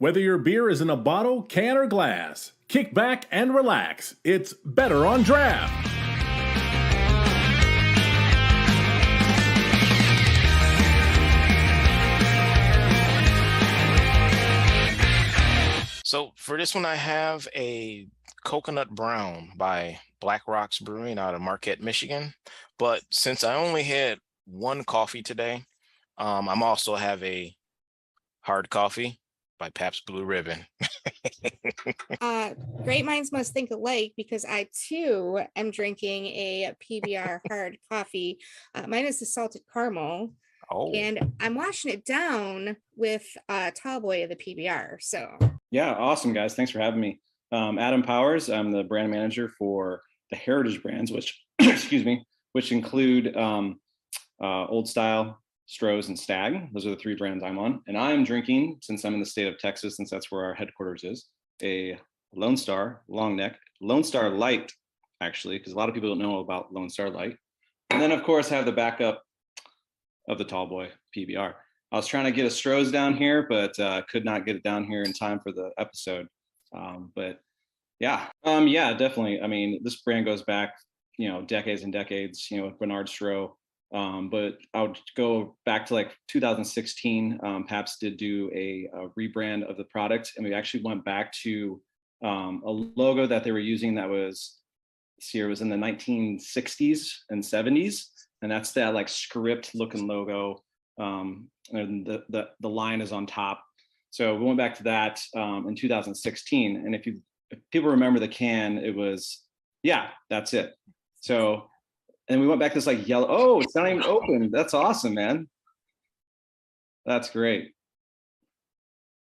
Whether your beer is in a bottle, can, or glass, kick back and relax. It's better on draft. So for this one, I have a coconut brown by Black Rocks Brewing out of Marquette, Michigan. But since I only had one coffee today, I'm also have a hard coffee by Pabst Blue Ribbon. Great minds must think alike, because I too am drinking a PBR hard coffee. Mine is the salted caramel. Oh, And I'm washing it down with Tallboy of the PBR. So yeah, awesome, guys. Thanks for having me. Adam Powers. I'm the brand manager for the Heritage brands, which excuse me, which include Old Style, Stroh's, and Stag. Those are the three brands I'm on. And I'm drinking, since I'm in the state of Texas, since that's where our headquarters is, a Lone Star long neck, Lone Star Light, actually, because a lot of people don't know about Lone Star Light. And then, of course, I have the backup of the Tallboy PBR. I was trying to get a Stroh's down here, but could not get it down here in time for the episode. But yeah, definitely. I mean, this brand goes back, decades and decades, with Bernard Stroh. But I would go back to like 2016. Pabst did do a rebrand of the product, and we actually went back to a logo that they were using that was in the 1960s and 70s, and that's that like script looking logo, and the line is on top. So we went back to that in 2016, and if people remember the can, it was, that's it. So. And we went back to this like yellow. Oh, it's not even open. That's awesome, man. That's great.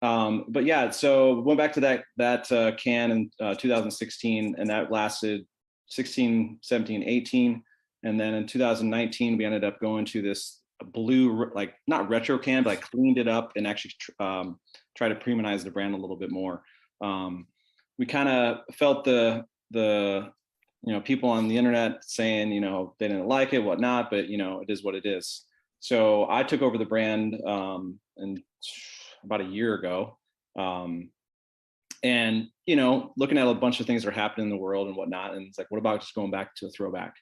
But yeah, so we went back to that can in 2016, and that lasted 16, 17, 18. And then in 2019, we ended up going to this blue, like not retro can, but I cleaned it up and actually tried to premiumize the brand a little bit more. We kind of felt the people on the internet saying, they didn't like it, whatnot, but it is what it is. So I took over the brand in about a year ago. And, looking at a bunch of things that are happening in the world and whatnot. And it's like, what about just going back to a throwback?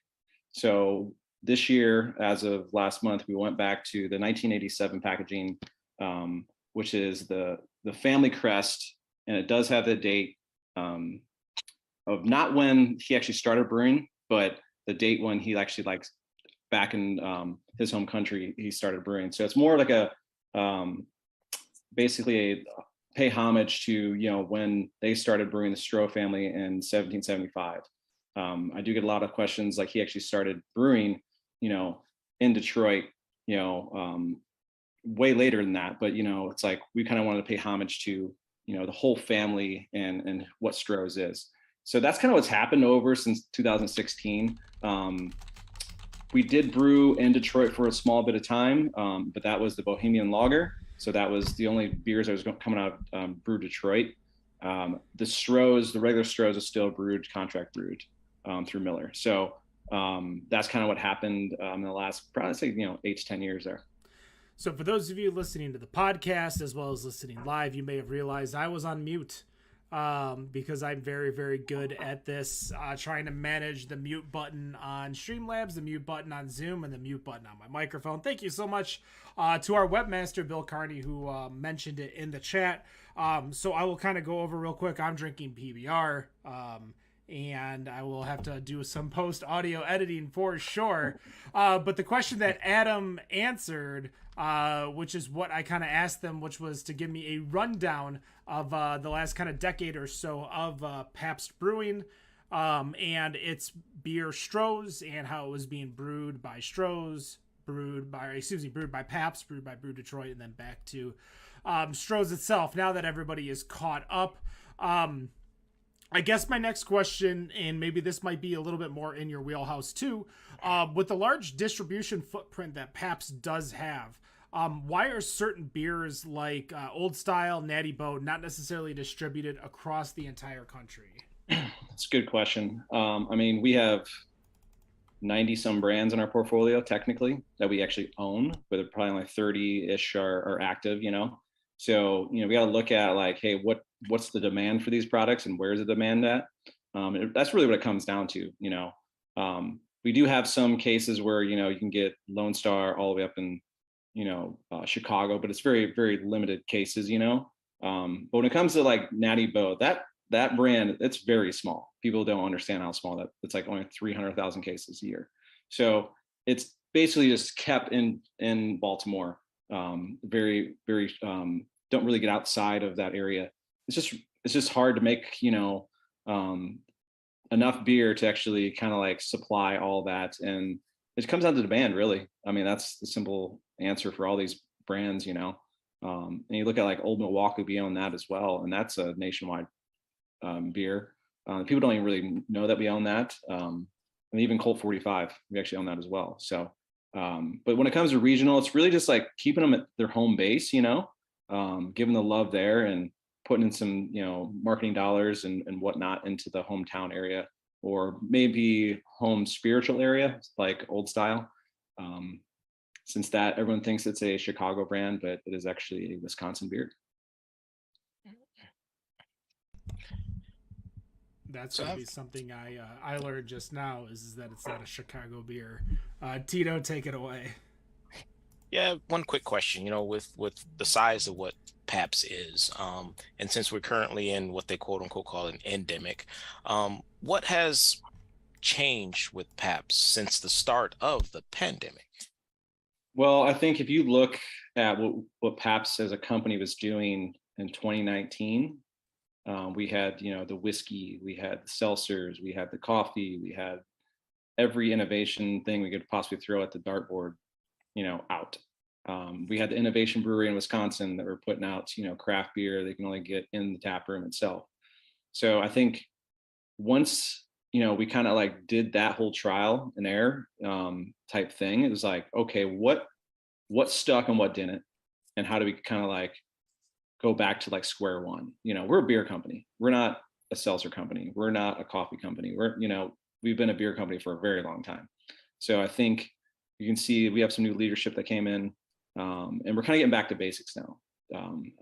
So this year, as of last month, we went back to the 1987 packaging, which is the family crest. And it does have the date of not when he actually started brewing, but the date when he actually back in his home country, he started brewing. So it's more like a basically a pay homage to, when they started brewing the Stroh family in 1775. I do get a lot of questions, like he actually started brewing, in Detroit, way later than that. But, it's like, we kind of wanted to pay homage to, the whole family and what Stroh's is. So that's kind of what's happened over since 2016. We did brew in Detroit for a small bit of time, but that was the Bohemian Lager. So that was the only beers that was coming out of Brew Detroit. The Stroh's, the regular Stroh's, is still contract brewed through Miller. So that's kind of what happened in the last, probably say, 8 to 10 years there. So for those of you listening to the podcast as well as listening live, you may have realized I was on mute. Because I'm very, very good at this, trying to manage the mute button on Streamlabs, the mute button on Zoom, and the mute button on my microphone. Thank you so much to our webmaster, Bill Carney, who mentioned it in the chat. So I will kind of go over real quick. I'm drinking PBR, and I will have to do some post audio editing for sure. But the question that Adam answered, which is what I kind of asked them, which was to give me a rundown of the last kind of decade or so of Pabst Brewing and its beer Stroh's, and how it was being brewed by Stroh's, brewed by Pabst, brewed by Brew Detroit, and then back to Stroh's itself. Now that everybody is caught up, I guess my next question, and maybe this might be a little bit more in your wheelhouse too, with the large distribution footprint that Pabst does have, why are certain beers like Old Style, Natty Boat not necessarily distributed across the entire country? That's a good question. I mean, we have 90 some brands in our portfolio technically that we actually own, but probably only 30-ish are active, So, we got to look at like, hey, what's the demand for these products and where's the demand at? That's really what it comes down to. We do have some cases where, you can get Lone Star all the way up in, Chicago, but it's very, very limited cases, but when it comes to like Natty Boh, that brand, it's very small. People don't understand how small that it's like only 300,000 cases a year. So it's basically just kept in Baltimore. Very, very, don't really get outside of that area. It's just hard to make, enough beer to actually kind of like supply all that. And it comes down to demand, really. I mean, that's the simple answer for all these brands, and you look at like Old Milwaukee, we own that as well. And that's a nationwide beer. People don't even really know that we own that. And even Colt 45, we actually own that as well. So, but when it comes to regional, it's really just like keeping them at their home base, giving the love there and putting in some, marketing dollars and whatnot into the hometown area, or maybe home spiritual area, like Old Style. Since that everyone thinks it's a Chicago brand, but it is actually a Wisconsin beer. That's gonna be something I learned just now is that it's not a Chicago beer. Tito, take it away. Yeah, one quick question, with the size of what Pabst is, and since we're currently in what they quote unquote call an endemic, what has changed with Pabst since the start of the pandemic? Well, I think if you look at what Pabst as a company was doing in 2019, we had, the whiskey, we had the seltzers, we had the coffee, we had every innovation thing we could possibly throw at the dartboard, out. We had the innovation brewery in Wisconsin that were putting out, craft beer they can only get in the tap room itself. So I think once, we kind of like did that whole trial and error type thing, it was like, okay, what stuck and what didn't, and how do we kind of like go back to like square one? We're a beer company. We're not a seltzer company. We're not a coffee company. We've been a beer company for a very long time. So I think you can see we have some new leadership that came in, and we're kind of getting back to basics now.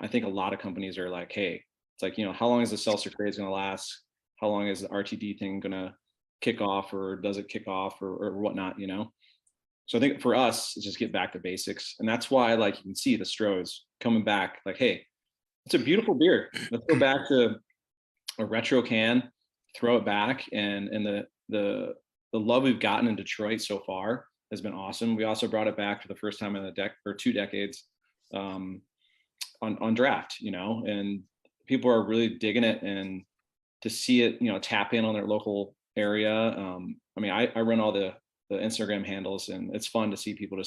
I think a lot of companies are like, hey, it's like, how long is the seltzer craze going to last? How long is the RTD thing going to kick off, or does it kick off, or whatnot, So I think for us, it's just get back to basics. And that's why, like, you can see the Strohs coming back, like, hey, it's a beautiful beer. Let's go back to a retro can, throw it back. And the love we've gotten in Detroit so far has been awesome. We also brought it back for the first time in 2 decades on draft, and people are really digging it. And to see it, tap in on their local area. I mean, I run all the Instagram handles, and it's fun to see people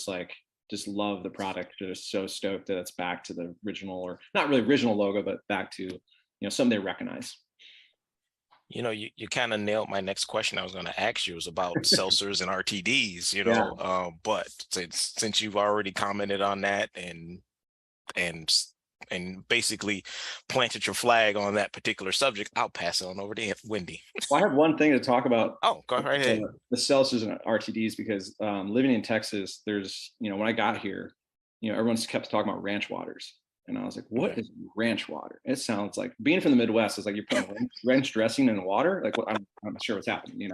just love the product. They're just so stoked that it's back to the original, or not really original logo, but back to, something they recognize. You kind of nailed my next question I was going to ask you, was about seltzers and RTDs, but since you've already commented on that and basically planted your flag on that particular subject, I'll pass it on over to Wendy. Well, I have one thing to talk about. Oh, go right ahead. The seltzers and RTDs, because living in Texas, there's, when I got here, everyone's kept talking about ranch waters. And I was like, what is ranch water? It sounds like, being from the Midwest, it's like you're putting ranch dressing in water. Like, I'm not sure what's happening,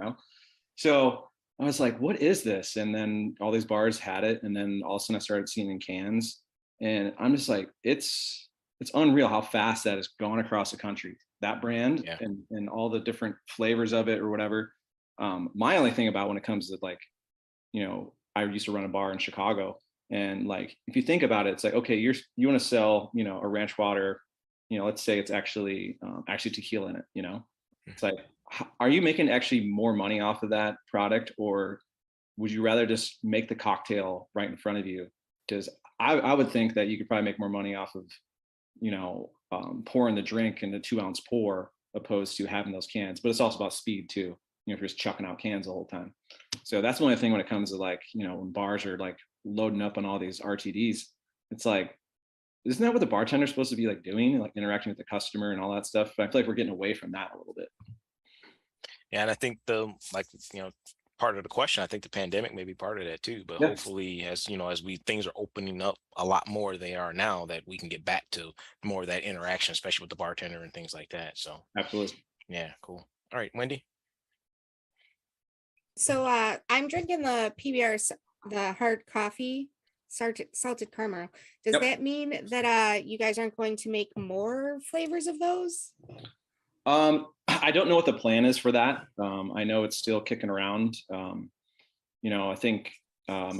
So I was like, what is this? And then all these bars had it. And then all of a sudden I started seeing in cans. And I'm just like, it's unreal how fast that has gone across the country, that brand. Yeah. And all the different flavors of it or whatever. My only thing about when it comes to like, I used to run a bar in Chicago. And like, if you think about it, it's like, okay, you want to sell, a ranch water, let's say it's actually tequila in it, it's like, are you making actually more money off of that product, or would you rather just make the cocktail right in front of you? Because I would think that you could probably make more money off of, pouring the drink in a 2-ounce pour opposed to having those cans. But it's also about speed too, if you're just chucking out cans the whole time. So that's the only thing when it comes to like, when bars are like loading up on all these RTDs, it's like, isn't that what the bartender's supposed to be like doing, like interacting with the customer and all that stuff? I feel like we're getting away from that a little bit. Yeah, and I think part part of the question. I think the pandemic may be part of that too. But Yeah. hopefully, as you know, as things are opening up a lot more than they are now, that we can get back to more of that interaction, especially with the bartender and things like that. So Absolutely. yeah, cool. All right, Wendy. So I'm drinking the the hard coffee, salted caramel. Does Yep. that mean that you guys aren't going to make more flavors of those? I don't know what the plan is for that. I know it's still kicking around. I think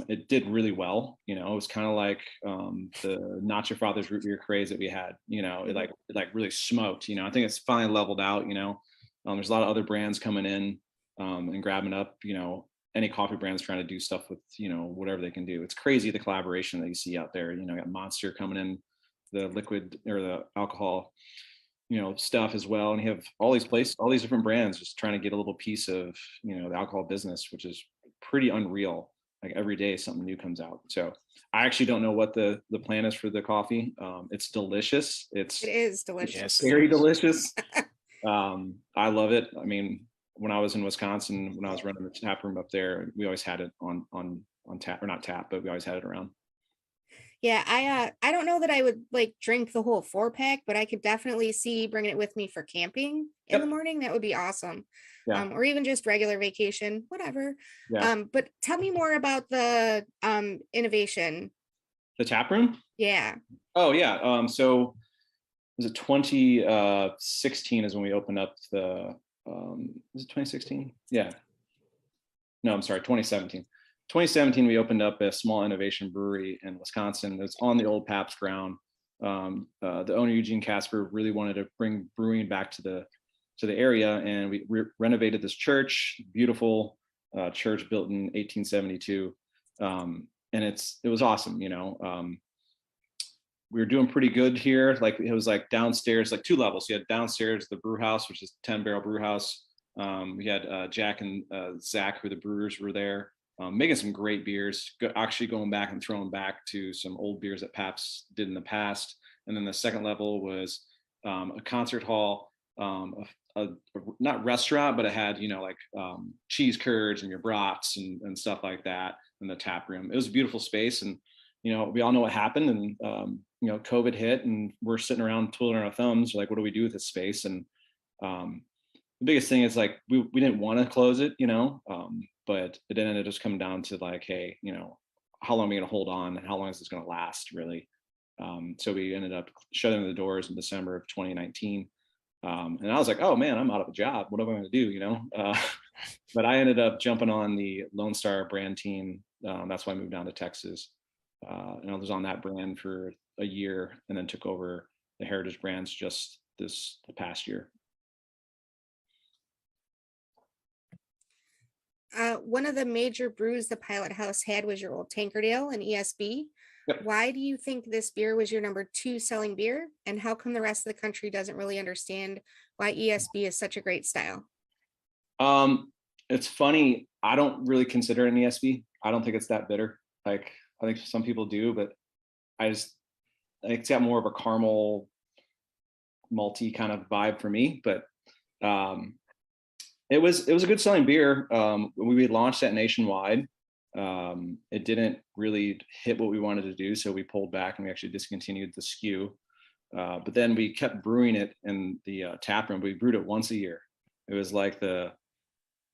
it did really well. It was kind of like the Not Your Father's root beer craze that we had. It like really smoked. I think it's finally leveled out. There's a lot of other brands coming in and grabbing up. Any coffee brands trying to do stuff with whatever they can do. It's crazy the collaboration that you see out there. Got Monster coming in, the liquid or the alcohol stuff as well, and you have all these different brands just trying to get a little piece of the alcohol business, which is pretty unreal. Like every day something new comes out. So I actually don't know what the plan is for the coffee. It's delicious. It is delicious. Yes, Very delicious. I love it. I mean, when I was in Wisconsin, when I was running the tap room up there, we always had it on tap, or not tap, but we always had it around. Yeah, I don't know that I would like drink the whole 4-pack, but I could definitely see bringing it with me for camping in the morning. That would be awesome. Yeah. Or even just regular vacation, whatever. Yeah. But tell me more about the innovation. The tap room? Yeah. Oh yeah. So was it 2016 is when we opened up the was it 2016? Yeah. No, I'm sorry, 2017. 2017, we opened up a small innovation brewery in Wisconsin. It's on the old Pabst ground. The owner, Eugene Casper, really wanted to bring brewing back to the area, and we renovated this church, beautiful church built in 1872, and it was awesome. We were doing pretty good here. Like it was like downstairs, like 2 levels. You had downstairs the brew house, which is 10-barrel brew house. We had Jack and Zach, who the brewers were there. Making some great beers, actually going back and throwing back to some old beers that Pabst did in the past. And then the second level was a concert hall, not restaurant, but it had, cheese curds and your brats and stuff like that in the tap room. It was a beautiful space. And, we all know what happened, and, COVID hit, and we're sitting around twiddling our thumbs. Like, what do we do with this space? And the biggest thing is like, we didn't want to close it, but it ended up just coming down to like, hey, how long are we going to hold on? How long is this going to last, really? So we ended up shutting the doors in December of 2019. And I was like, oh man, I'm out of a job. What am I going to do? But I ended up jumping on the Lone Star brand team. That's why I moved down to Texas. And I was on that brand for a year, and then took over the Heritage brands just the past year. One of the major brews the Pilot House had was your old Tankardale and ESB. Yep. Why do you think this beer was your number 2 selling beer? And how come the rest of the country doesn't really understand why ESB is such a great style? It's funny. I don't really consider it an ESB. I don't think it's that bitter. Like, I think some people do, but I think it's got more of a caramel malty kind of vibe for me. But it was a good selling beer. We launched that nationwide. It didn't really hit what we wanted to do, so we pulled back and we actually discontinued the SKU. But then we kept brewing it in the tap room. We brewed it once a year. It was like the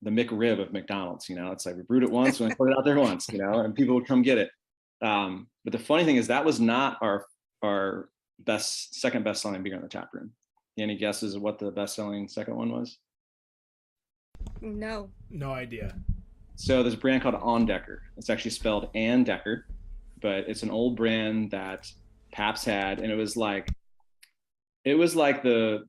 McRib of McDonald's. It's like we brewed it once and we put it out there once, and people would come get it. But the funny thing is that was not our second best selling beer in the tap room. Any guesses of what the best selling second one was? No idea. So there's a brand called On Decker. It's actually spelled Ann Decker, but it's an old brand that Pabst had, and it was like the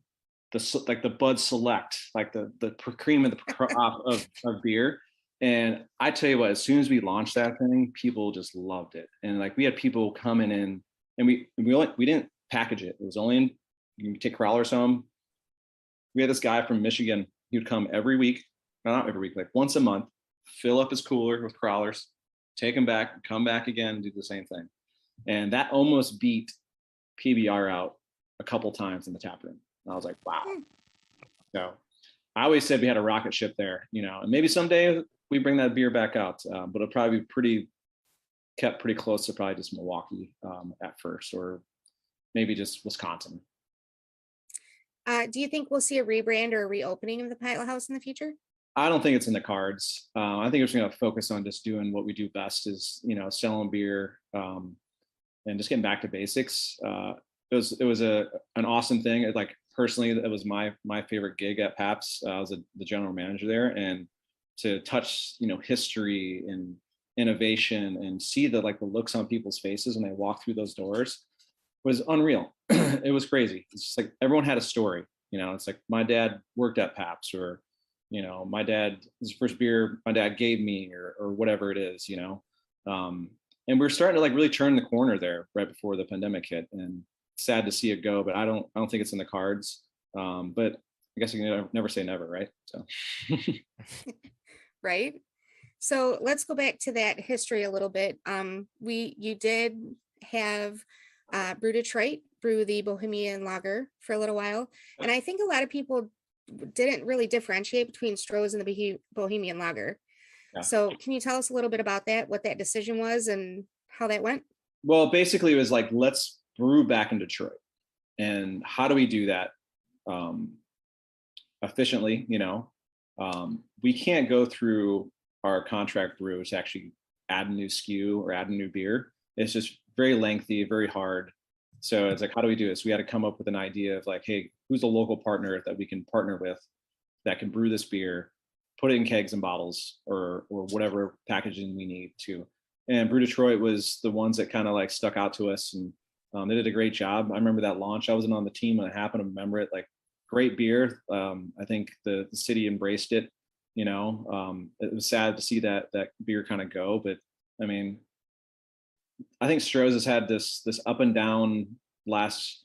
Bud Select, like the cream of the crop of beer. And I tell you what, as soon as we launched that thing, people just loved it. And like we had people coming in, and we didn't package it. It was only you take crawlers home. We had this guy from Michigan. He would come every week, not every week, like once a month, fill up his cooler with crawlers, take them back, come back again, do the same thing. And that almost beat PBR out a couple times in the tap room. And I was like, wow. So I always said we had a rocket ship there, and maybe someday we bring that beer back out, but it'll probably be kept pretty close to probably just Milwaukee at first, or maybe just Wisconsin. Do you think we'll see a rebrand or a reopening of the Pilot House in the future? I don't think it's in the cards. I think we're just going to focus on just doing what we do best, is, you know, selling beer, and just getting back to basics. It was an awesome thing. Like, personally, it was my favorite gig at Pabst. I was the general manager there, and to touch, you know, history and innovation and see the looks on people's faces when they walk through those doors was unreal. It was crazy. It's just like everyone had a story. You know, it's like, my dad worked at Pabst, or, you know, this is the first beer my dad gave me, or whatever it is, you know. And we're starting to like really turn the corner there right before the pandemic hit, and sad to see it go, but I don't think it's in the cards. But I guess you can never say never, right? So Right. So let's go back to that history a little bit. You did have Brew Detroit brew the Bohemian Lager for a little while, and I think a lot of people didn't really differentiate between Stroh's and the Bohemian Lager. Yeah. So can you tell us a little bit about that, what that decision was and how that went? Well, basically it was like, let's brew back in Detroit, and how do we do that efficiently? You know, we can't go through our contract brew to actually add a new SKU or add a new beer. It's just very lengthy, very hard. So it's like, how do we do this? We had to come up with an idea of like, hey, who's a local partner that we can partner with that can brew this beer, put it in kegs and bottles, or whatever packaging we need to. And Brew Detroit was the ones that kind of like stuck out to us, and they did a great job. I remember that launch. I wasn't on the team when it happened. I remember it. Like, great beer. I think the city embraced it. You know, it was sad to see that beer kind of go, but I mean, I think Stroh's has had this up and down last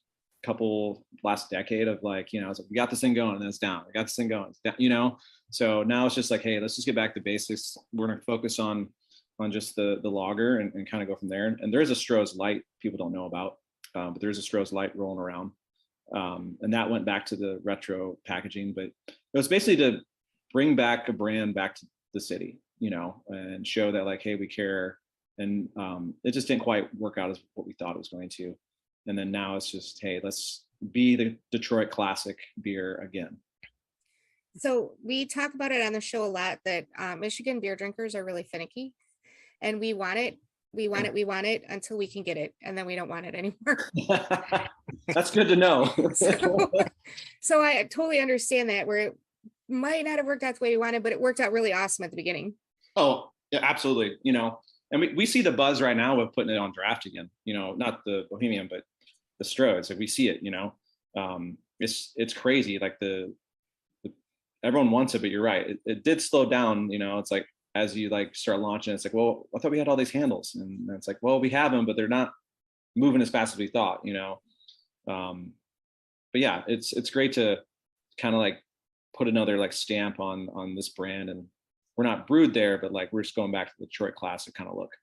decade of like, you know, it's like, we got this thing going and then it's down. We got this thing going, it's down, you know. So now it's just like, hey, let's just get back to basics. We're gonna focus on just the lager and kind of go from there. And there's a Stroh's Light people don't know about, but there's a Stroh's Light rolling around, and that went back to the retro packaging. But it was basically to bring back a brand back to the city, you know, and show that like, hey, we care. And it just didn't quite work out as what we thought it was going to. And then now it's just, hey, let's be the Detroit classic beer again. So we talk about it on the show a lot that Michigan beer drinkers are really finicky, and we want it until we can get it, and then we don't want it anymore. That's good to know. So I totally understand that, where it might not have worked out the way we wanted, but it worked out really awesome at the beginning. Oh, yeah, absolutely. You know, and we see the buzz right now with putting it on draft again, you know, not the Bohemian, but the Stroh. It's like, we see it, you know. It's crazy. Like everyone wants it, but you're right. It did slow down, you know. It's like, as you like start launching, it's like, well, I thought we had all these handles. And it's like, well, we have them, but they're not moving as fast as we thought, you know. But yeah, it's great to kind of like put another like stamp on this brand, and we're not brewed there, but like we're just going back to the Detroit classic kind of look.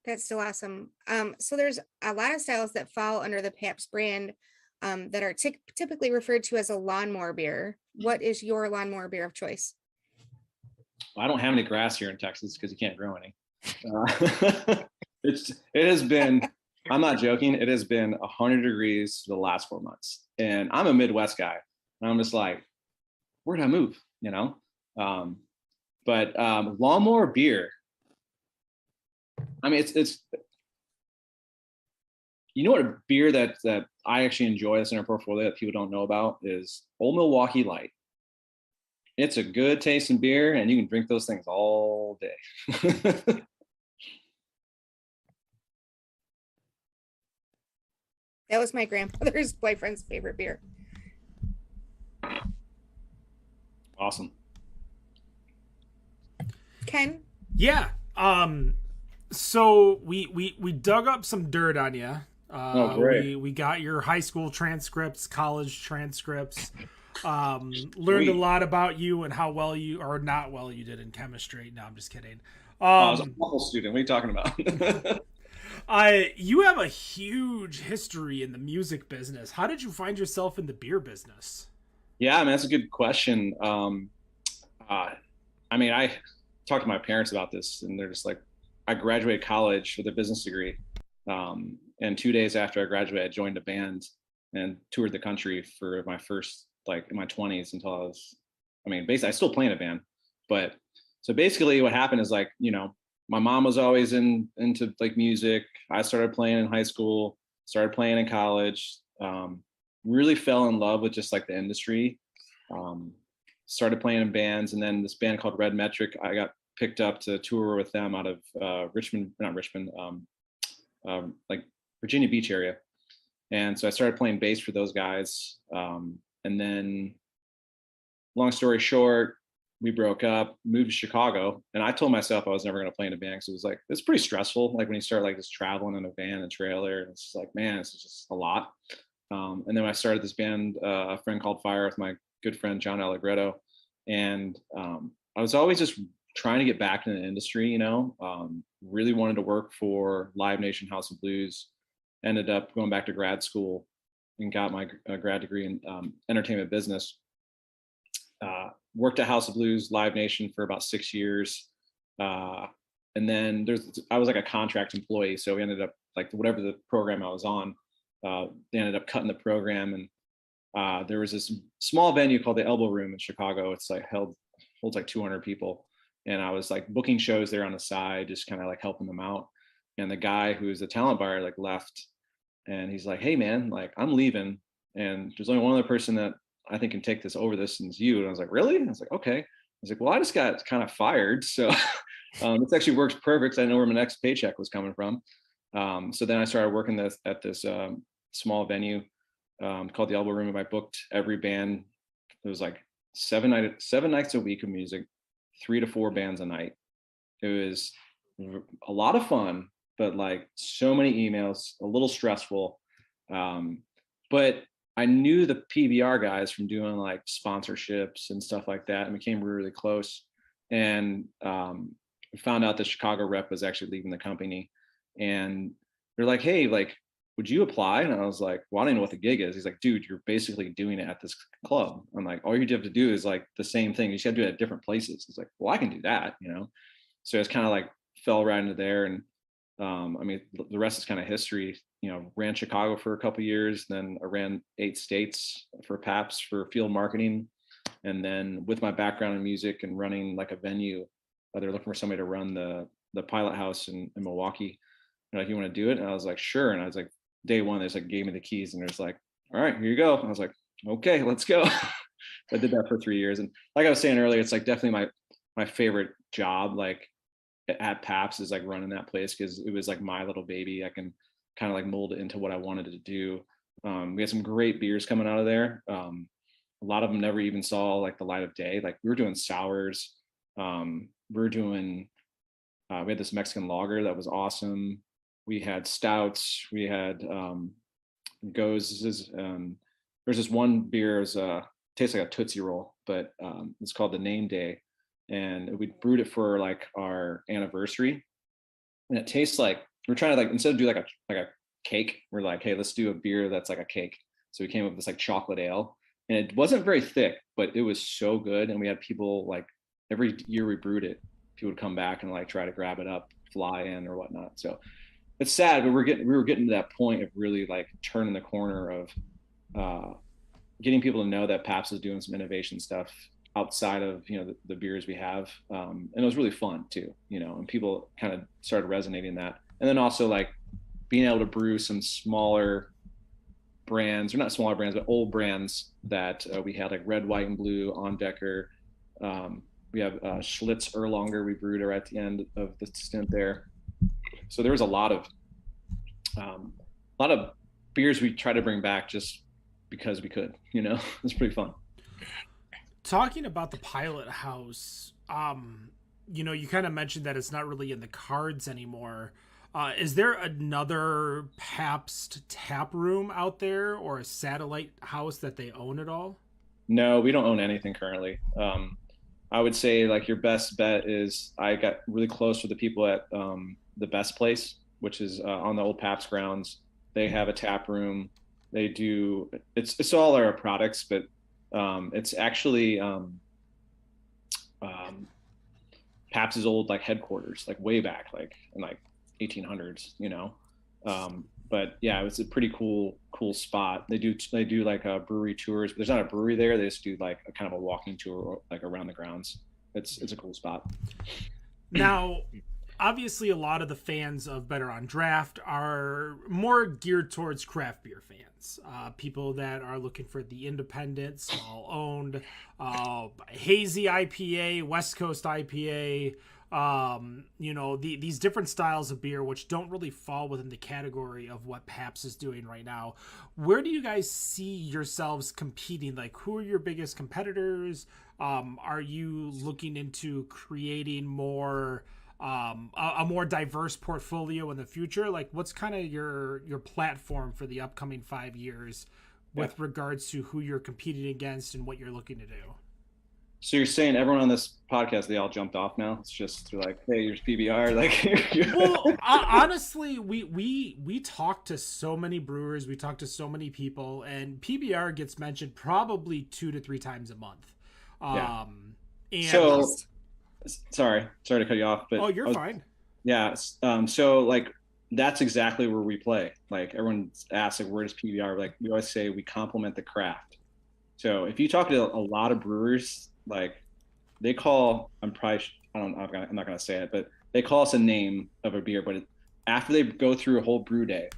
That's still awesome. So there's a lot of styles that fall under the Pabst brand that are typically referred to as a lawnmower beer. What is your lawnmower beer of choice? Well, I don't have any grass here in Texas because you can't grow any. It has been, I'm not joking, it has been 100 degrees for the last 4 months. And I'm a Midwest guy. And I'm just like, where did I move? You know? But lawnmower beer, I mean, it's you know what, a beer that I actually enjoy that's in our portfolio that people don't know about is Old Milwaukee Light. It's a good tasting beer, and you can drink those things all day. That was my grandmother's boyfriend's favorite beer. Awesome. Ken? Yeah. So we dug up some dirt on you. Oh, great. We got your high school transcripts, college transcripts. Learned a lot about you and how well you, or not well, you did in chemistry. No, I'm just kidding. I was an awful student. What are you talking about? You have a huge history in the music business. How did you find yourself in the beer business? Yeah, I mean, that's a good question. I mean, I talked to my parents about this, and they're just like, I graduated college with a business degree. And 2 days after I graduated, I joined a band and toured the country for my first, like in my 20s until I was, I mean, basically, I still play in a band. But so basically, what happened is like, my mom was always into like music. I started playing in high school, started playing in college, really fell in love with just like the industry. Started playing in bands, and then this band called Red Metric, I got picked up to tour with them out of Richmond, not Richmond, like Virginia Beach area. And so I started playing bass for those guys. And then long story short, we broke up, moved to Chicago, and I told myself I was never going to play in a band. So it was like, it's pretty stressful. Like when you start like just traveling in a van and trailer, and it's like, man, it's just a lot. And then I started this band, a friend called Fire, with my good friend, John Allegretto. And I was always just trying to get back in the industry, really wanted to work for Live Nation House of Blues, ended up going back to grad school and got my grad degree in entertainment business. Worked at House of Blues, Live Nation for about 6 years. And then I was like a contract employee. So we ended up like whatever the program I was on, they ended up cutting the program. And there was this small venue called the Elbow Room in Chicago. It's like holds like 200 people. And I was like booking shows there on the side, just kind of like helping them out. And the guy who's the talent buyer like left, and he's like, hey man, like I'm leaving, and there's only one other person that I think can take this over this, and it's you. And I was like, really? And I was like, okay. I was like, well, I just got kind of fired. So this actually works perfect. I know where my next paycheck was coming from. So then I started working at this small venue called the Elbow Room. And I booked every band. It was like 7 nights a week of music, 3 to 4 bands a night. It was a lot of fun, but like so many emails, a little stressful. But I knew the PBR guys from doing like sponsorships and stuff like that, and became really, really close. And found out the Chicago rep was actually leaving the company, and they're like, hey, like, would you apply? And I was like, well, I don't know what the gig is. He's like, dude, you're basically doing it at this club. I'm like, all you have to do is like the same thing. You just got to do it at different places. He's like, well, I can do that, So it's kind of like fell right into there. And I mean, the rest is kind of history. Ran Chicago for a couple of years, then I ran 8 states for Pabst for field marketing. And then with my background in music and running like a venue, they're looking for somebody to run the Pilot House in Milwaukee. Like, you want to do it? And I was like, sure. And I was like, day one, they just like gave me the keys, and there's like, all right, here you go. And I was like, okay, let's go. I did that for 3 years. And like I was saying earlier, it's like definitely my favorite job, like at Pabst, is like running that place, because it was like my little baby. I can kind of like mold it into what I wanted it to do. We had some great beers coming out of there. A lot of them never even saw like the light of day. Like we were doing sours. We had this Mexican lager that was awesome. We had stouts. We had gozes. There's this one beer, tastes like a Tootsie Roll, but it's called the Name Day. And we brewed it for like our anniversary. And it tastes like, we're trying to like, instead of do like a cake, we're like, hey, let's do a beer that's like a cake. So we came up with this like chocolate ale, and it wasn't very thick, but it was so good. And we had people like, every year we brewed it, people would come back and like try to grab it up, fly in or whatnot. So it's sad, but we were getting to that point of really like turning the corner of getting people to know that Pabst is doing some innovation stuff outside of the beers we have, and it was really fun too, and people kind of started resonating that. And then also like being able to brew some smaller brands, or not smaller brands, but old brands that we had, like Red, White, and Blue, On Decker. We have Schlitz Erlanger we brewed right at the end of the stint there. So there was a lot of beers we try to bring back just because we could. It was pretty fun. Talking about the Pilot House, you kind of mentioned that it's not really in the cards anymore. Is there another Pabst tap room out there, or a satellite house that they own at all? No, we don't own anything currently. I would say like your best bet is, I got really close with the people at the Best Place, which is on the old Pabst grounds. They have a tap room. They do, it's all our products, but it's actually Pabst's old like headquarters, like way back, like in like 1800s, but yeah, it was a pretty cool spot. They do like brewery tours, but there's not a brewery there. They just do like a kind of a walking tour like around the grounds. It's a cool spot. Now, obviously, a lot of the fans of Better on Draft are more geared towards craft beer fans. People that are looking for the independent, small owned, hazy IPA, West Coast IPA, these different styles of beer, which don't really fall within the category of what Pabst is doing right now. Where do you guys see yourselves competing? Like, who are your biggest competitors? Are you looking into creating more a more diverse portfolio in the future? Like, what's kind of your platform for the upcoming 5 years with regards to who you're competing against and what you're looking to do? So you're saying everyone on this podcast, they all jumped off now? It's just they're like, hey, here's PBR. Like, well, honestly, we talk to so many brewers, we talk to so many people, and PBR gets mentioned probably 2 to 3 times a month. And so sorry to cut you off, but you're fine. Yeah. So like that's exactly where we play. Like everyone asks, like, where does PBR? Like we always say we complement the craft. So if you talk to a lot of brewers, like they call, I'm not going to say it, but they call us a name of a beer. But after they go through a whole brew day,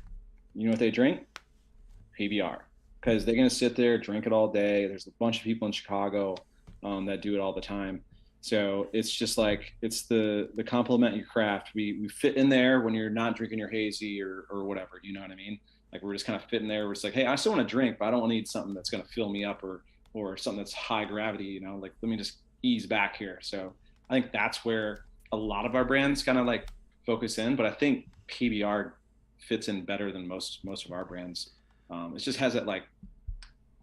you know what they drink? PBR. Because they're going to sit there, drink it all day. There's a bunch of people in Chicago that do it all the time. So it's just like, it's the complement your craft. We fit in there when you're not drinking your hazy or whatever, you know what I mean? Like we're just kind of fitting there. We're just like, hey, I still want to drink, but I don't need something that's going to fill me up or something that's high gravity, you know, like let me just ease back here. So I think that's where a lot of our brands kind of like focus in, but I think PBR fits in better than most of our brands. It just has that like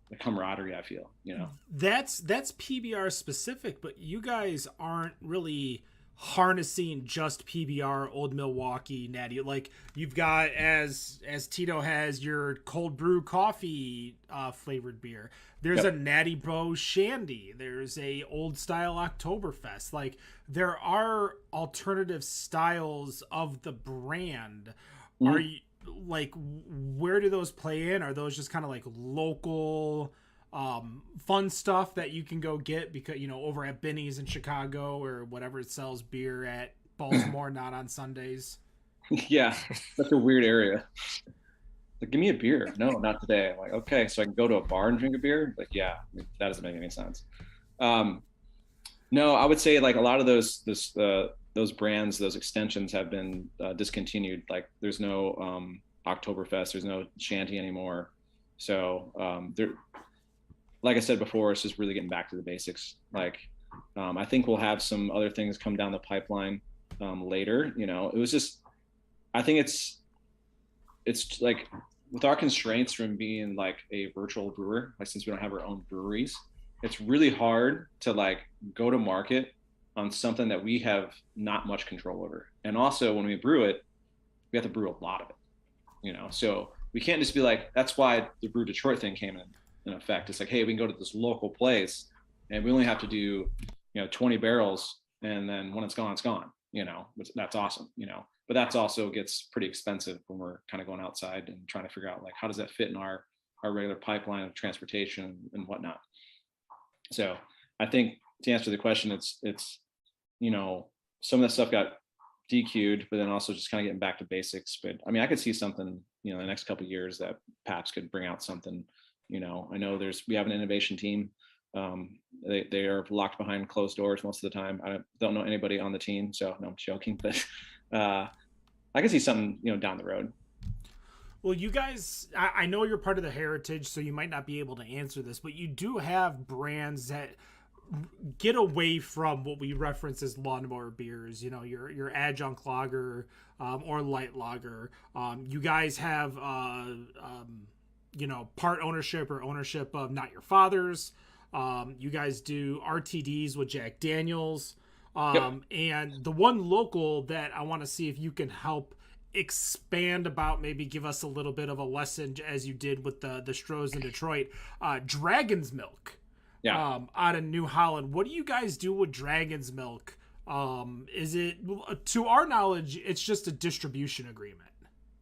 the camaraderie, I feel, you know. That's PBR specific, but you guys aren't really harnessing just PBR, Old Milwaukee, Natty. Like you've got, as Tito has, your cold brew coffee flavored beer. There's a Natty Bow Shandy. There's a old style Oktoberfest. Like there are alternative styles of the brand. Mm-hmm. Are you like, where do those play in? Are those just kind of like local fun stuff that you can go get because, you know, over at Benny's in Chicago or whatever it sells beer at Baltimore, not on Sundays? Yeah, that's a weird area. Like, give me a beer. No, not today. I'm like, okay, so I can go to a bar and drink a beer? Like, yeah, that doesn't make any sense. No, I would say like a lot of those brands, those extensions have been discontinued. Like there's no Oktoberfest, there's no Shanty anymore. So like I said before, it's just really getting back to the basics. Like I think we'll have some other things come down the pipeline later. You know, it was just, I think it's like with our constraints from being like a virtual brewer, like since we don't have our own breweries, it's really hard to like go to market on something that we have not much control over. And also when we brew it, we have to brew a lot of it, you know? So we can't just be like, that's why the Brew Detroit thing came in effect. It's like, hey, we can go to this local place and we only have to do, 20 barrels. And then when it's gone, you know, that's awesome, you know, but that's also gets pretty expensive when we're kind of going outside and trying to figure out like, how does that fit in our regular pipeline of transportation and whatnot. So I think to answer the question, it's, some of that stuff got DQ'd, but then also just kind of getting back to basics. But I mean, I could see something, in the next couple of years that Pabst could bring out something, I know we have an innovation team. They are locked behind closed doors most of the time. I don't know anybody on the team, so no, I'm joking, but I can see something, down the road. Well, you guys, I know you're part of the heritage, so you might not be able to answer this, but you do have brands that get away from what we reference as lawnmower beers, your adjunct lager or light lager. You guys have, part ownership of Not Your Father's. You guys do RTDs with Jack Daniels. And the one local that I want to see if you can help expand about, maybe give us a little bit of a lesson as you did with the Strohs in Detroit, Dragon's Milk. Yeah. Out of New Holland. What do you guys do with Dragon's Milk? Is it, to our knowledge, it's just a distribution agreement?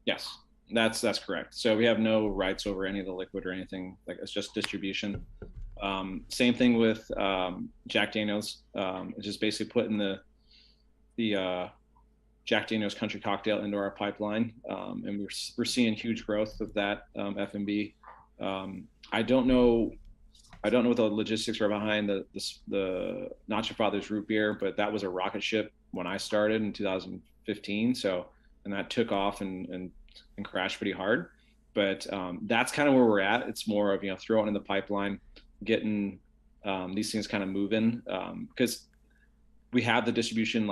Yes, that's correct. So we have no rights over any of the liquid or anything. Like, it's just distribution. Same thing with Jack Daniels. It's just basically putting the Jack Daniels Country Cocktail into our pipeline, and we're seeing huge growth of that F&B. I don't know what the logistics are behind the Not Your Father's root beer, but that was a rocket ship when I started in 2015. So, and that took off and crashed pretty hard. But that's kind of where we're at. It's more of, throwing it in the pipeline, getting these things kind of moving, because we have the distribution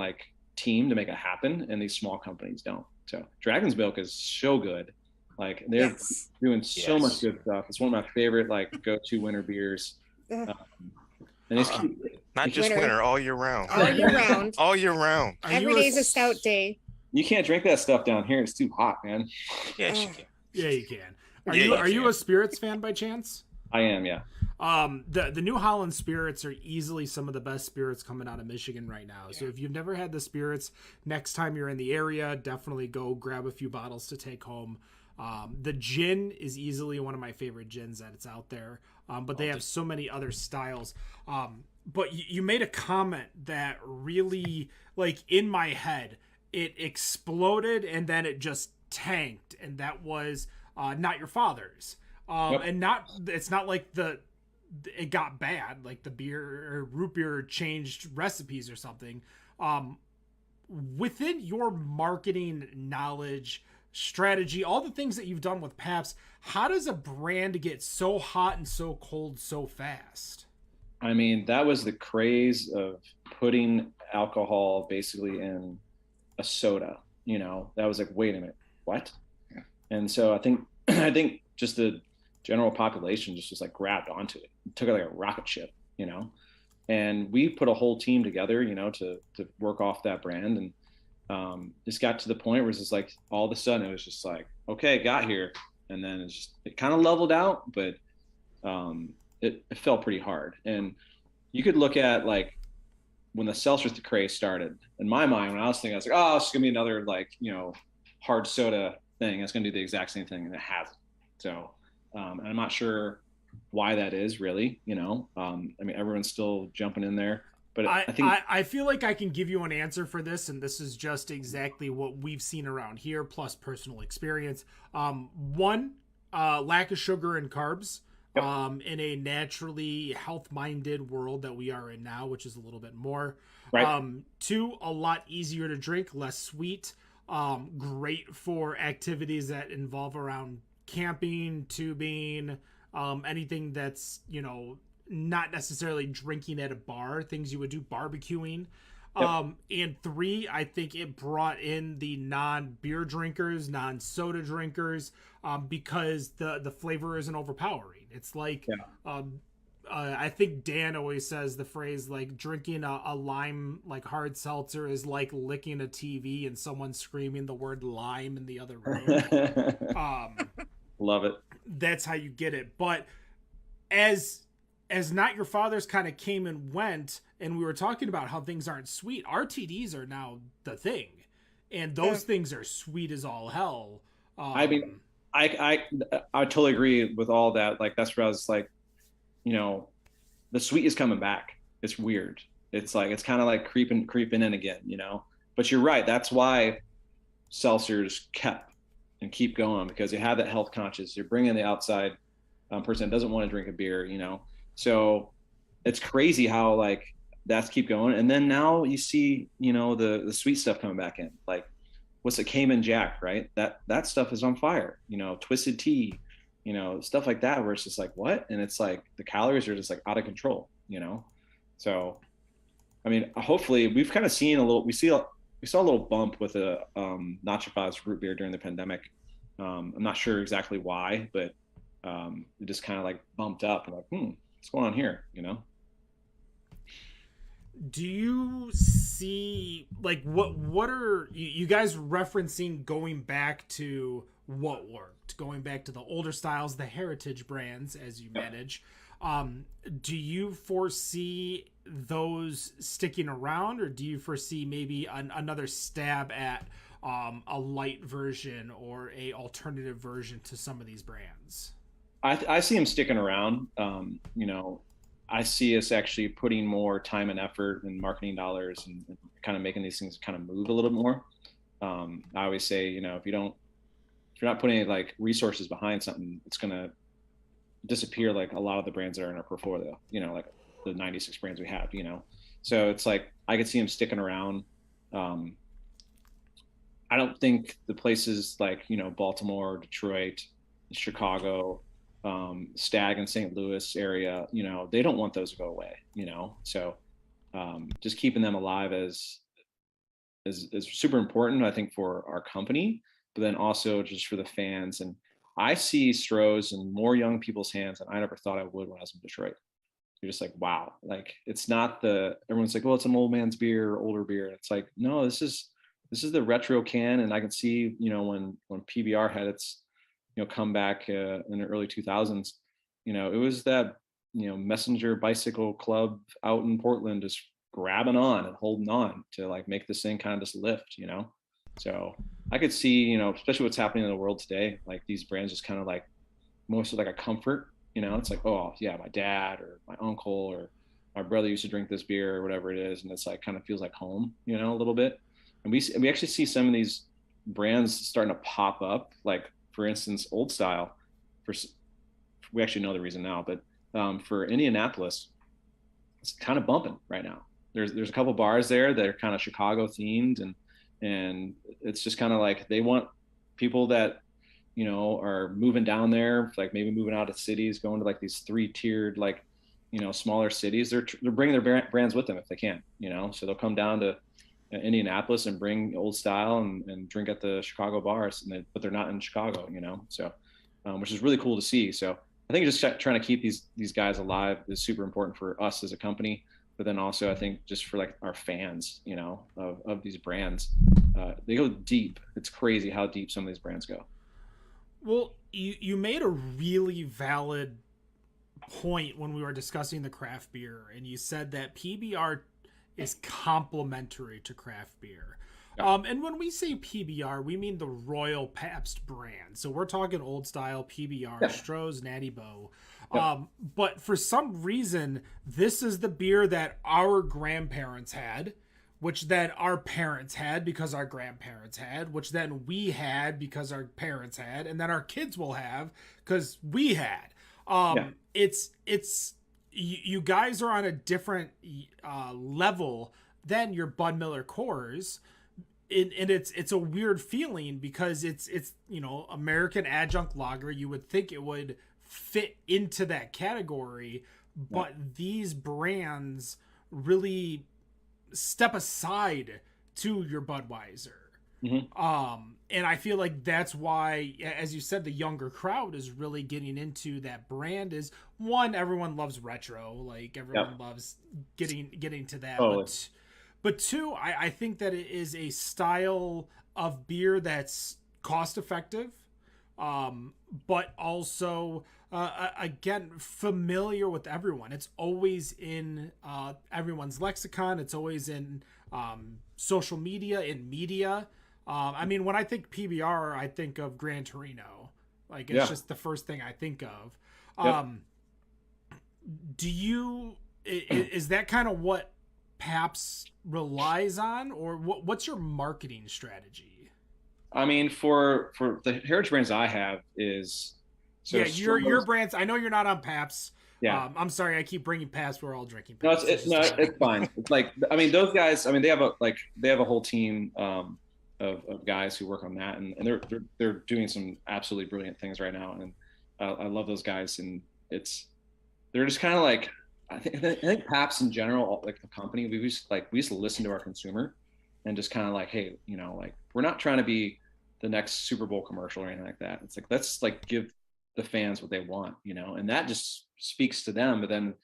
team to make it happen, and these small companies don't. So Dragon's Milk is so good. Like, they're doing so much good stuff. It's one of my favorite go-to winter beers. And it's not just winter, all year round. All year round. All year round. Every day's a stout day. You can't drink that stuff down here. It's too hot, man. Yes, you can. Yeah, you can. Are Yeah, you a spirits fan by chance? I am, yeah. The New Holland spirits are easily some of the best spirits coming out of Michigan right now. So if you've never had the spirits, next time you're in the area, definitely go grab a few bottles to take home. The gin is easily one of my favorite gins that's out there. But they have so many other styles. But you made a comment that really, in my head, it exploded and then it just tanked. And that was Not Your Father's. And it's not like it got bad, like the beer or root beer changed recipes or something. Within your marketing knowledge, strategy, all the things that you've done with Pabst, how does a brand get so hot and so cold so fast? I mean, that was the craze of putting alcohol basically in a soda. That was like, wait a minute, what? And so I think just the general population just grabbed onto it, took it like a rocket ship, and we put a whole team together, to work off that brand. And just got to the point where it's just all of a sudden it was just okay, got here. And then it kind of leveled out, but it fell pretty hard. And you could look at when the seltzer craze started, in my mind, when I was thinking, I was oh, it's gonna be another hard soda thing. It's gonna do the exact same thing, and it hasn't. So and I'm not sure why that is, really. I mean, everyone's still jumping in there. But I feel like I can give you an answer for this, and this is just exactly what we've seen around here, plus personal experience. One, lack of sugar and carbs. Yep. In a naturally health-minded world that we are in now, which is a little bit more. Right. Two, a lot easier to drink, less sweet. Great for activities that involve around camping, tubing, anything that's, not necessarily drinking at a bar, things you would do barbecuing. Yep. And three, I think it brought in the non-beer drinkers, non-soda drinkers, because the flavor isn't overpowering. It's I think Dan always says the phrase drinking a lime hard seltzer is like licking a TV and someone screaming the word lime in the other room. Love it. That's how you get it. But as Not Your Father's kind of came and went, and we were talking about how things aren't sweet, RTDs are now the thing, and those things are sweet as all hell. I mean, I totally agree with all that. That's where I was the sweet is coming back. It's weird. It's kind of creeping in again, But you're right. That's why seltzers kept and keep going, because you have that health conscious. You're bringing the outside person that doesn't want to drink a beer, So it's crazy how that's keep going. And then now you see, the sweet stuff coming back in. What's it, Cayman Jack, right? That stuff is on fire. Twisted Tea, stuff like that, where it's just what? And it's the calories are just out of control, So, I mean, hopefully we've kind of seen we saw a little bump with a Not Your Father's root beer during the pandemic. I'm not sure exactly why, but it just kind of bumped up and what's going on here, Do you see like what are you guys referencing going back to what worked, going back to the older styles, the heritage brands as you manage? Do you foresee those sticking around, or do you foresee maybe another stab at a light version or a alternative version to some of these brands? I see them sticking around. You know, I see us actually putting more time and effort and marketing dollars and kind of making these things kind of move a little bit more. I always say, you know, if you're not putting like resources behind something, it's gonna disappear like a lot of the brands that are in our portfolio. You know, like the 96 brands we have. You know, so it's like I could see them sticking around. Um, I don't think the places like, you know, Baltimore, Detroit, Chicago, Stag and St. Louis area, you know, they don't want those to go away, you know. So just keeping them alive is super important, I think, for our company, but then also just for the fans. And I see Strohs in more young people's hands than I never thought I would when I was in Detroit. You're just like, wow, like it's not everyone's like, well, it's an old man's beer, older beer. It's like, no, this is the retro can. And I can see, you know, when PBR had its, you know, comeback in the early 2000s, you know, it was that, you know, Messenger Bicycle Club out in Portland just grabbing on and holding on to like make this thing kind of just lift, you know. So I could see, you know, especially what's happening in the world today, like these brands just kind of like mostly like a comfort, you know. It's like, oh yeah, my dad or my uncle or my brother used to drink this beer or whatever it is, and it's like kind of feels like home, you know, a little bit. And we actually see some of these brands starting to pop up, like for instance, Old Style. For we actually know the reason now, but for Indianapolis, it's kind of bumping right now. There's a couple bars there that are kind of Chicago themed, and it's just kind of like they want people that, you know, are moving down there, like maybe moving out of cities, going to like these 3-tiered, like, you know, smaller cities. They're bringing their brands with them if they can, you know. So they'll come down to Indianapolis and bring Old Style and drink at the Chicago bars, but they're not in Chicago, you know. So, which is really cool to see. So I think just trying to keep these guys alive is super important for us as a company, but then also I think just for like our fans, you know, of these brands, they go deep. It's crazy how deep some of these brands go. Well, you made a really valid point when we were discussing the craft beer, and you said that PBR is complementary to craft beer. Yeah. And when we say PBR, we mean the Royal Pabst brand. So we're talking Old Style, PBR, Yeah. Stroh's, Natty Boh. Yeah. But for some reason, this is the beer that our grandparents had, which then our parents had because our grandparents had, which then we had because our parents had, and then our kids will have because we had. Yeah. It's you guys are on a different level than your Bud Miller Coors, and it's a weird feeling because it's you know, American adjunct lager. You would think it would fit into that category, but these brands really step aside to your Budweiser. And I feel like that's why, as you said, the younger crowd is really getting into that brand. Is one, everyone loves retro, like everyone loves getting to that. Totally. But two, I think that it is a style of beer that's cost effective, but also again familiar with everyone. It's always in everyone's lexicon. It's always in social media, in media. I mean, when I think PBR, I think of Gran Torino. Like, it's just the first thing I think of. Do you, is that kind of what Pabst relies on, or what's your marketing strategy? I mean, for the heritage brands I have is, so your brands. I know you're not on Pabst. Yeah. I'm sorry, I keep bringing Pabst. We're all drinking No, Pabst. it's fine. It's like, I mean, those guys, I mean, they have a whole team of guys who work on that, and they're doing some absolutely brilliant things right now, and I love those guys, and they're just kind of like, I think Pabst in general, like the company, we used to listen to our consumer and just kind of like, hey, you know, like we're not trying to be the next Super Bowl commercial or anything like that. It's like, let's like give the fans what they want, you know, and that just speaks to them. But then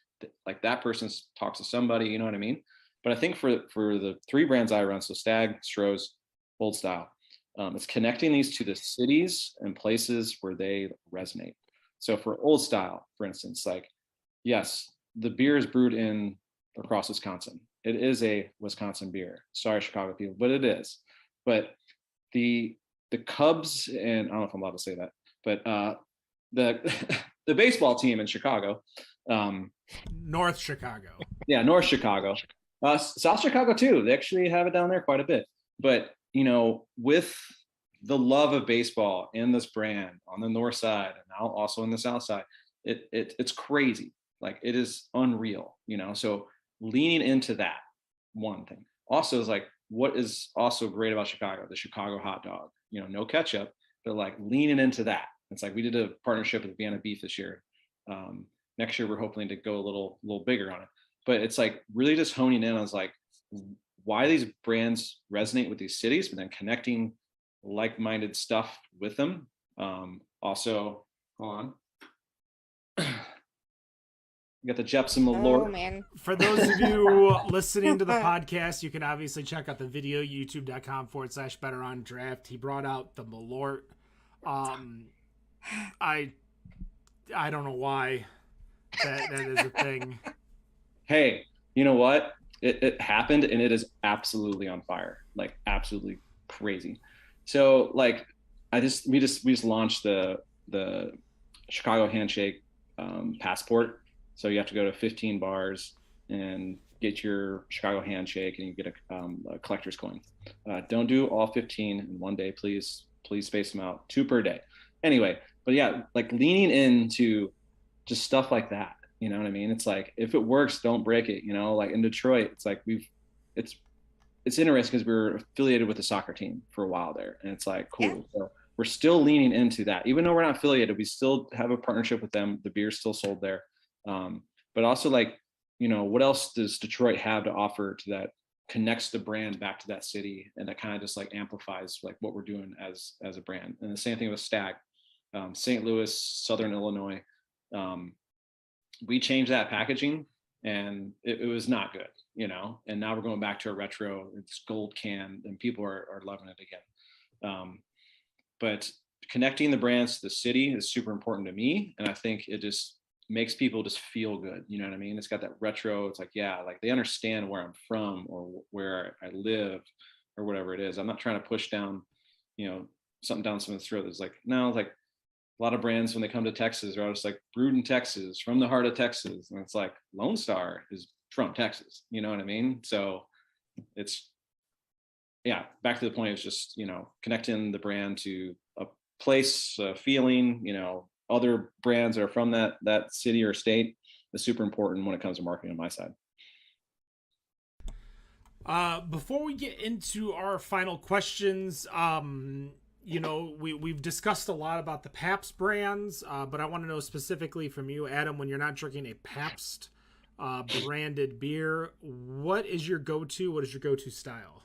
like that person talks to somebody, you know what I mean? But I think for the 3 brands I run, so Stag, Stroh's, Old Style, it's connecting these to the cities and places where they resonate. So for Old Style, for instance, like, yes, the beer is brewed in across Wisconsin. It is a Wisconsin beer. Sorry, Chicago people, but it is. But the Cubs, and I don't know if I'm allowed to say that, but the the baseball team in Chicago, North Chicago. yeah, North Chicago, South Chicago too. They actually have it down there quite a bit. But with the love of baseball in this brand on the north side and now also in the south side, it's crazy. Like, it is unreal. So leaning into that, one thing. Also is like, what is also great about Chicago, the Chicago hot dog, no ketchup, but like leaning into that. It's like we did a partnership with Vienna Beef this year. Next year, we're hoping to go a little bigger on it. But it's like really just honing in on like why these brands resonate with these cities, but then connecting like-minded stuff with them. Also, hold on. You got the Jepson Malort. Oh man. For those of you listening to the podcast, you can obviously check out the video, youtube.com/betterondraft. He brought out the Malort. I don't know why that is a thing. Hey, you know what? It happened, and it is absolutely on fire, like absolutely crazy. So like, we just launched the Chicago Handshake passport. So you have to go to 15 bars and get your Chicago Handshake, and you get a collector's coin. Don't do all 15 in one day, please. Please space them out, 2 per day. Anyway, but yeah, like leaning into just stuff like that. You know what I mean? It's like, if it works, don't break it. Like in Detroit, it's like it's interesting because we were affiliated with the soccer team for a while there, and it's like cool. Yeah. So we're still leaning into that, even though we're not affiliated. We still have a partnership with them. The beer's still sold there. But also like, what else does Detroit have to offer to that connects the brand back to that city, and that kind of just like amplifies like what we're doing as a brand. And the same thing with Stag, St. Louis, Southern Illinois. We changed that packaging, and it was not good, and now we're going back to a retro. It's gold can, and people are loving it again. But connecting the brands to the city is super important to me, and I think it just makes people just feel good. You know what I mean? It's got that retro. It's like, yeah, like they understand where I'm from or where I live or whatever it is. I'm not trying to push down, something down someone's throat. It's like, no, like a lot of brands when they come to Texas are just like brewed in Texas, from the heart of Texas. And it's like Lone Star is from Texas. You know what I mean? So it's, yeah, back to the point, it's just, connecting the brand to a place, a feeling, other brands that are from that city or state is super important when it comes to marketing on my side. Before we get into our final questions, we've discussed a lot about the Pabst brands, but I want to know specifically from you, Adam, when you're not drinking a Pabst branded beer, what is your go-to? What is your go-to style?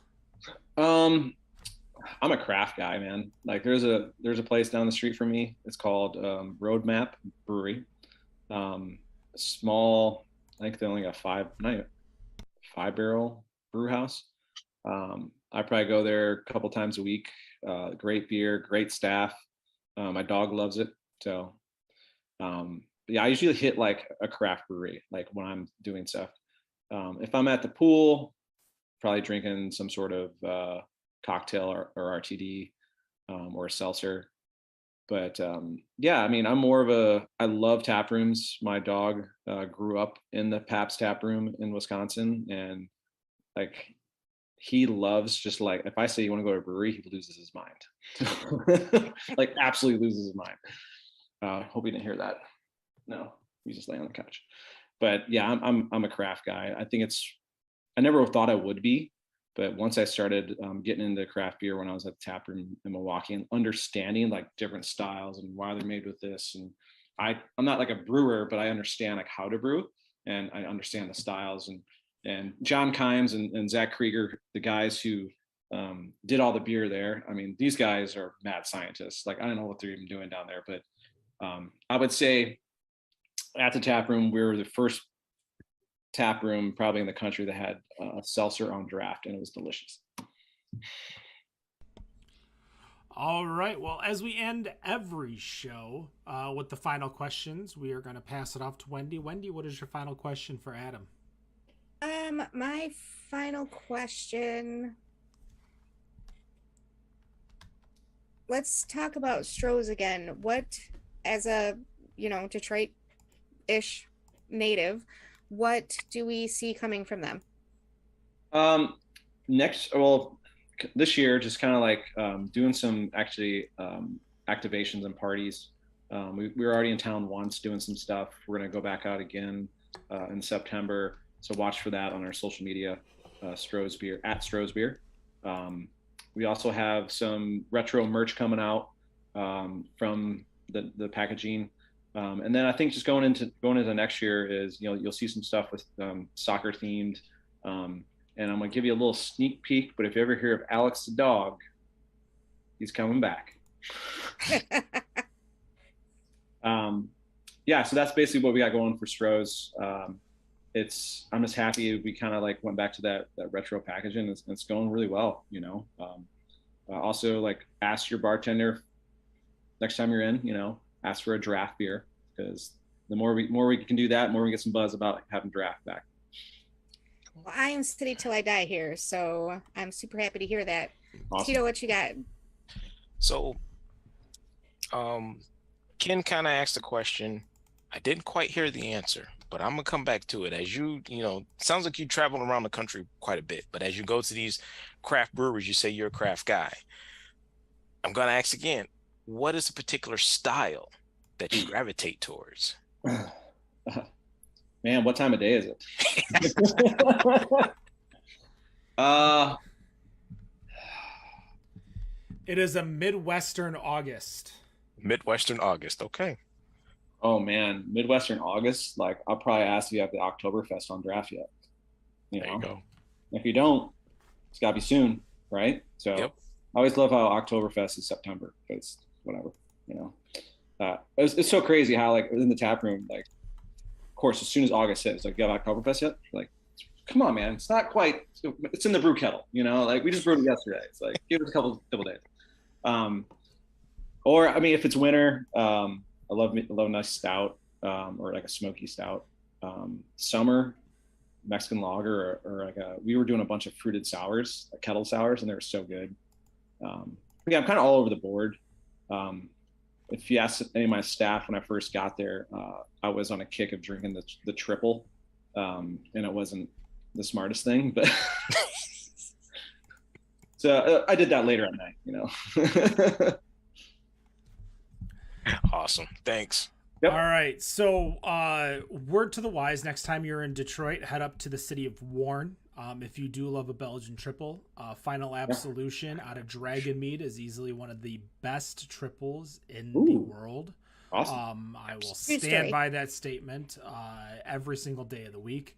I'm a craft guy, man. Like there's a place down the street from me. It's called Roadmap Brewery. Small, I think they only got 5-barrel brew house. I probably go there a couple times a week. Great beer, great staff. My dog loves it. So yeah, I usually hit like a craft brewery, like when I'm doing stuff. If I'm at the pool, probably drinking some sort of cocktail or RTD or a seltzer. But yeah, I mean, I love tap rooms. My dog grew up in the Pabst tap room in Wisconsin, and like he loves, just like, if I say you want to go to a brewery, he loses his mind. Like absolutely loses his mind. Hope he didn't hear that. No, he's just laying on the couch. But yeah, I'm a craft guy. I think I never thought I would be, but once I started getting into craft beer when I was at the tap room in Milwaukee and understanding like different styles and why they're made with this, and I'm not like a brewer, but I understand like how to brew, and I understand the styles, and John Kimes and Zach Krieger, the guys who did all the beer there. I mean, these guys are mad scientists. Like, I don't know what they're even doing down there, but I would say at the tap room, we were the first tap room probably in the country that had seltzer on draft, and it was delicious. All right. Well, as we end every show with the final questions, we are going to pass it off to Wendy. Wendy, what is your final question for Adam? My final question. Let's talk about Stroh's again. What, as a, Detroit-ish native, what do we see coming from them? This year, just kind of like doing some activations and parties. We were already in town once doing some stuff. We're going to go back out again in September. So watch for that on our social media, Stroh's Beer, at Stroh's Beer. We also have some retro merch coming out from the packaging. And then I think just going into next year is, you'll see some stuff with soccer themed. And I'm going to give you a little sneak peek, but if you ever hear of Alex the dog, he's coming back. Yeah, so that's basically what we got going for Stroh's. I'm just happy we kind of like went back to that retro packaging. It's going really well, Also, like, ask your bartender next time you're in, ask for a draft beer, because the more we can do that, the more we get some buzz about having draft back. Well, I am city till I die here, so I'm super happy to hear that. Awesome. Tito, what you got? So, Ken kind of asked a question. I didn't quite hear the answer, but I'm gonna come back to it. As sounds like you travel around the country quite a bit, but as you go to these craft breweries, you say you're a craft guy. I'm gonna ask again, what is a particular style that you gravitate towards? Man, what time of day is it? It is a Midwestern August. Midwestern August, okay. Oh man, Midwestern August. Like, I'll probably ask if you have the Oktoberfest on draft yet. There you go. If you don't, it's gotta be soon, right? So Yep. I always love how Oktoberfest is September, but it's whatever, It's so crazy how, like, in the tap room, like, of course, as soon as August hits, like, you have Oktoberfest yet? Like, come on, man, it's not quite. It's in the brew kettle, like, we just brewed it yesterday. It's like, give it a couple days. Or I mean, if it's winter, I love a nice stout, or like a smoky stout. Summer, Mexican lager, or like we were doing a bunch of fruited sours, like kettle sours, and they were so good. Yeah, I'm kind of all over the board. If you ask any of my staff when I first got there, I was on a kick of drinking the triple, and it wasn't the smartest thing, but so I did that later at night, Awesome, thanks. Yep. All right, so word to the wise, next time you're in Detroit, head up to the city of Warren. If you do love a Belgian triple, Final Absolution out of Dragon Mead is easily one of the best triples in the world. Awesome. I will stand by that statement every single day of the week.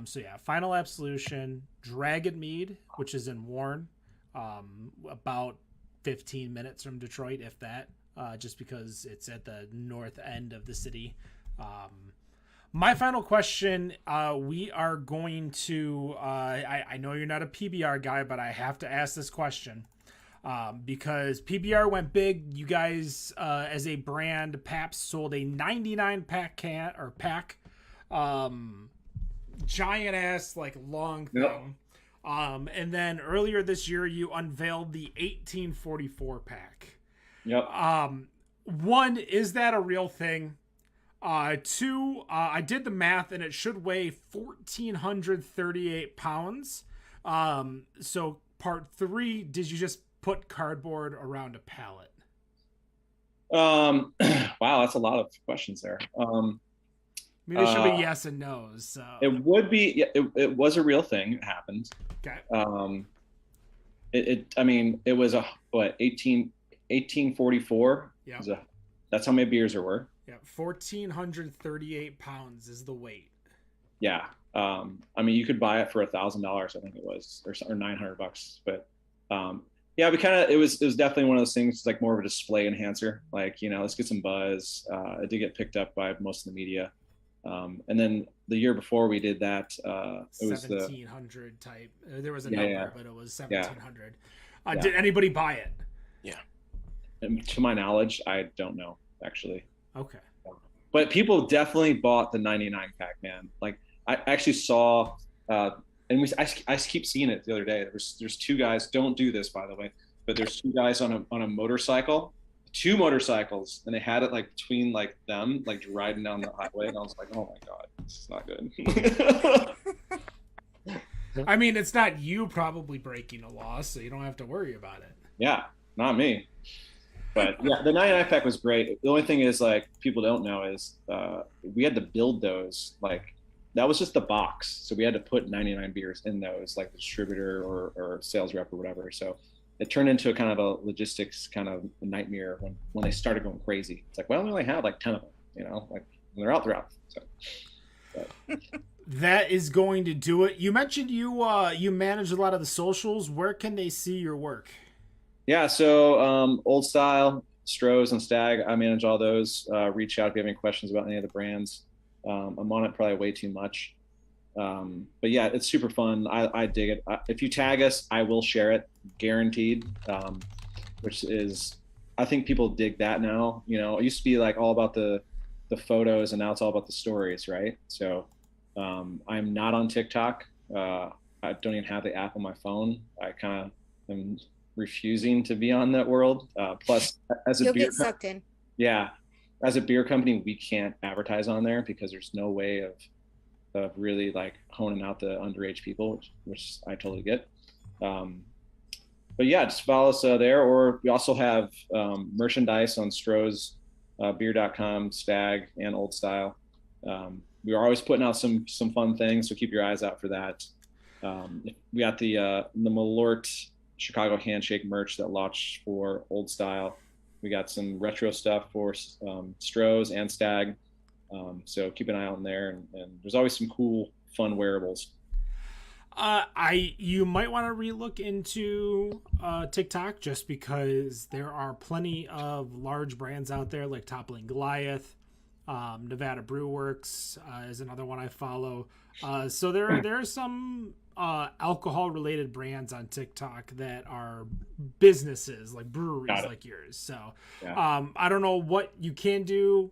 So yeah, Final Absolution, Dragon Mead, which is in Warren, about 15 minutes from Detroit, if that. Just because it's at the north end of the city. My final question, we are going to, I know you're not a PBR guy, but I have to ask this question because PBR went big. You guys, as a brand, Pabst sold a 99 pack giant ass, like, long thing. Yep. And then earlier this year, you unveiled the 1844 pack. Yep. One, is that a real thing? Two, I did the math and it should weigh 1,438 pounds. So part three, did you just put cardboard around a pallet? Wow, that's a lot of questions there. Maybe it should be yes and no's. So. It would be. Yeah, it was a real thing. It happened. Okay. I mean, it was 1844. Yeah. That's how many beers there were. Yeah, 1,438 pounds is the weight. Yeah. I mean, you could buy it for $1,000, I think it was, or $900. But yeah, it was definitely one of those things, like more of a display enhancer. Like, let's get some buzz. It did get picked up by most of the media. And then the year before we did that, it was 1700 type. There was a Yeah, number, yeah. but it was 1700. Yeah. Did anybody buy it? Yeah. and to my knowledge, I don't know actually. Okay. But people definitely bought the 99 pack, man. Like I actually saw, and I keep seeing it the other day. There's two guys. Don't do this, by the way. But there's two guys on a motorcycle, two motorcycles, and they had it like between like them, like riding down the highway. And I was like, oh my god, this is not good. I mean, it's not you probably breaking a law, so you don't have to worry about it. Yeah, not me. But yeah, the 99 pack was great. The only thing is, like, people don't know is we had to build those. Like, that was just the box. So we had to put 99 beers in those, like the distributor or sales rep or whatever. So it turned into a kind of a logistics kind of nightmare when they started going crazy. It's like, well, we only had like 10 of them, you know, like when they're out, they're out. So, but. That is going to do it. You mentioned you manage a lot of the socials. Where can they see your work? Yeah, so Old Style, Stroh's, and Stag, I manage all those. Reach out if you have any questions about any of the brands. I'm on it probably way too much. But yeah, it's super fun. I dig it. If you tag us, I will share it, guaranteed, which is, I think people dig that now. You know, it used to be like all about the photos, and now it's all about the stories, right? So I'm not on TikTok. I don't even have the app on my phone. I kind of am refusing to be on that world. Plus, as a You'll beer get sucked in. yeah, as a beer company, we can't advertise on there because there's no way of really like honing out the underage people, which I totally get. But yeah, just follow us there. Or we also have merchandise on Stroh's beer.com, Stag, and Old Style. We are always putting out some fun things, so keep your eyes out for that. We got the Malort Chicago Handshake merch that launched for Old Style. We got some retro stuff for Stroh's and Stag. So keep an eye out there, and there's always some cool, fun wearables. You might want to relook into TikTok, just because there are plenty of large brands out there like Toppling Goliath. Nevada Brew Works is another one I follow. So there are some alcohol related brands on TikTok that are businesses, like breweries like yours. So Yeah. I don't know what you can do,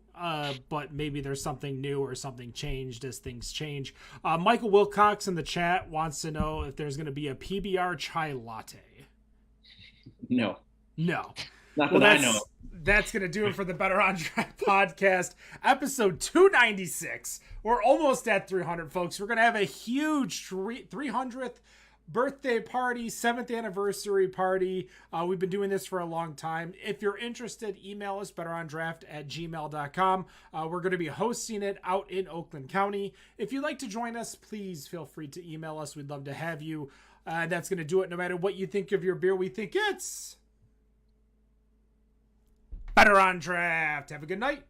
but maybe there's something new or something changed as things change. Michael Wilcox in the chat wants to know if there's going to be a PBR chai latte. No. No. Not that I know. That's going to do it for the Better on Draft podcast, episode 296. We're almost at 300, folks. We're going to have a huge 300th birthday party, 7th anniversary party. We've been doing this for a long time. If you're interested, email us, betterondraft@gmail.com. We're going to be hosting it out in Oakland County. If you'd like to join us, please feel free to email us. We'd love to have you. That's going to do it. No matter what you think of your beer, we think it's Better on Draft. Have a good night.